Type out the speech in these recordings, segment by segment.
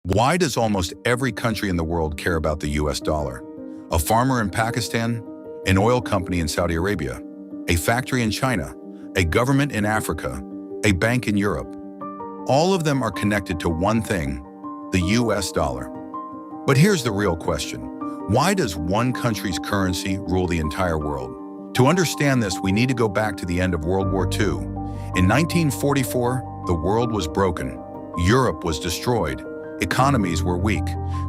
Why does almost every country in the world care about the US dollar? A farmer in Pakistan, an oil company in Saudi Arabia, a factory in China, a government in Africa, a bank in Europe. All of them are connected to one thing, the US dollar. But here's the real question. Why does one country's currency rule the entire world? To understand this, we need to go back to the end of World War II. In 1944, the world was broken. Europe was destroyed. Economies were weak.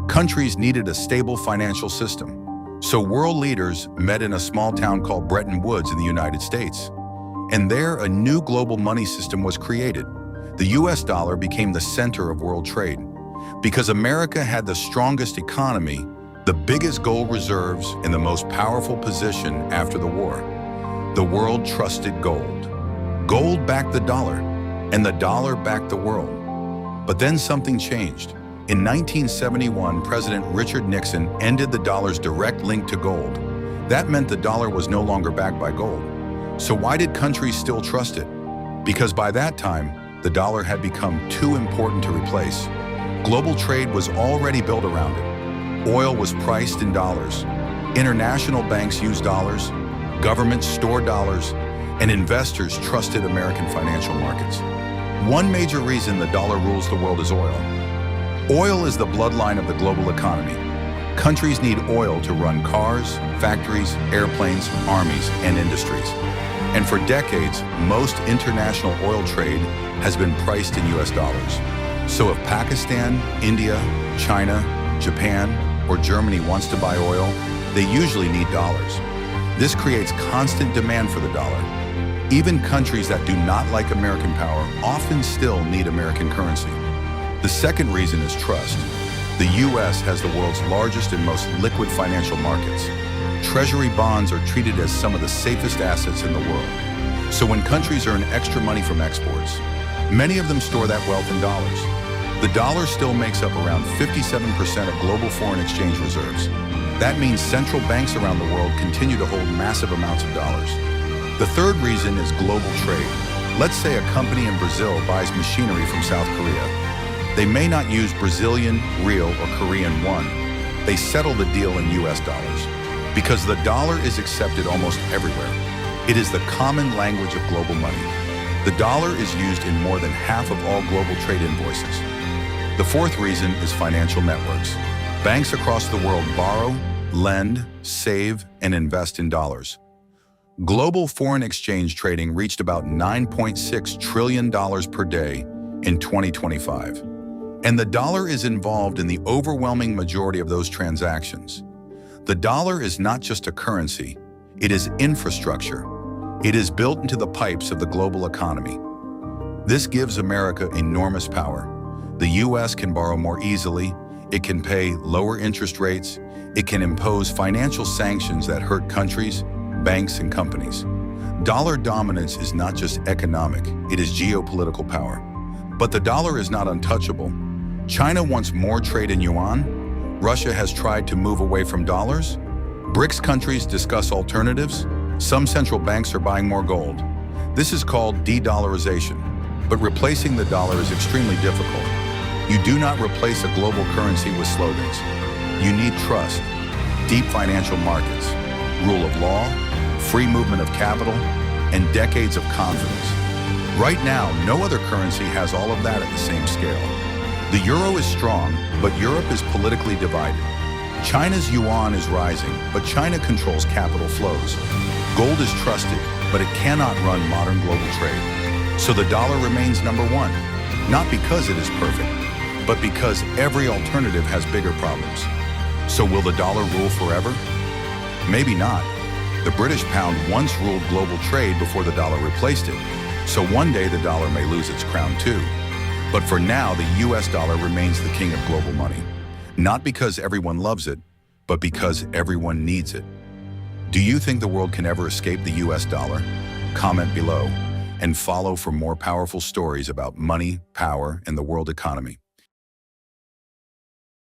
Countries needed a stable financial system. So world leaders met in a small town called Bretton Woods in the United States. And there, a new global money system was created. The US dollar became the center of world trade. Because America had the strongest economy, the biggest gold reserves, and the most powerful position after the war, the world trusted gold. Gold backed the dollar, and the dollar backed the world. But then something changed. In 1971, President Richard Nixon ended the dollar's direct link to gold. That meant the dollar was no longer backed by gold. So why did countries still trust it? Because by that time, the dollar had become too important to replace. Global trade was already built around it. Oil was priced in dollars. International banks used dollars. Governments stored dollars. And investors trusted American financial markets. One major reason the dollar rules the world is oil. Oil is the bloodline of the global economy. Countries need oil to run cars, factories, airplanes, armies, and industries. And for decades, most international oil trade has been priced in US dollars. So if Pakistan, India, China, Japan, or Germany wants to buy oil, they usually need dollars. This creates constant demand for the dollar. Even countries that do not like American power often still need American currency. The second reason is trust. The US has the world's largest and most liquid financial markets. Treasury bonds are treated as some of the safest assets in the world. So when countries earn extra money from exports, many of them store that wealth in dollars. The dollar still makes up around 57% of global foreign exchange reserves. That means central banks around the world continue to hold massive amounts of dollars. The third reason is global trade. Let's say a company in Brazil buys machinery from South Korea. They may not use Brazilian, real, or Korean won. They settle the deal in US dollars. Because the dollar is accepted almost everywhere. It is the common language of global money. The dollar is used in more than half of all global trade invoices. The fourth reason is financial networks. Banks across the world borrow, lend, save, and invest in dollars. Global foreign exchange trading reached about $9.6 trillion per day in 2025. And the dollar is involved in the overwhelming majority of those transactions. The dollar is not just a currency, it is infrastructure. It is built into the pipes of the global economy. This gives America enormous power. The US can borrow more easily, it can pay lower interest rates, it can impose financial sanctions that hurt countries, banks, and companies. Dollar dominance is not just economic, it is geopolitical power. But the dollar is not untouchable. China wants more trade in yuan. Russia has tried to move away from dollars. BRICS countries discuss alternatives. Some central banks are buying more gold. This is called de-dollarization. But replacing the dollar is extremely difficult. You do not replace a global currency with slogans. You need trust, deep financial markets, rule of law, free movement of capital, and decades of confidence. Right now, no other currency has all of that at the same scale. The euro is strong, but Europe is politically divided. China's yuan is rising, but China controls capital flows. Gold is trusted, but it cannot run modern global trade. So the dollar remains number one, not because it is perfect, but because every alternative has bigger problems. So will the dollar rule forever? Maybe not. The British pound once ruled global trade before the dollar replaced it. So one day the dollar may lose its crown too. But for now, the US dollar remains the king of global money. Not because everyone loves it, but because everyone needs it. Do you think the world can ever escape the US dollar? Comment below and follow for more powerful stories about money, power, and the world economy.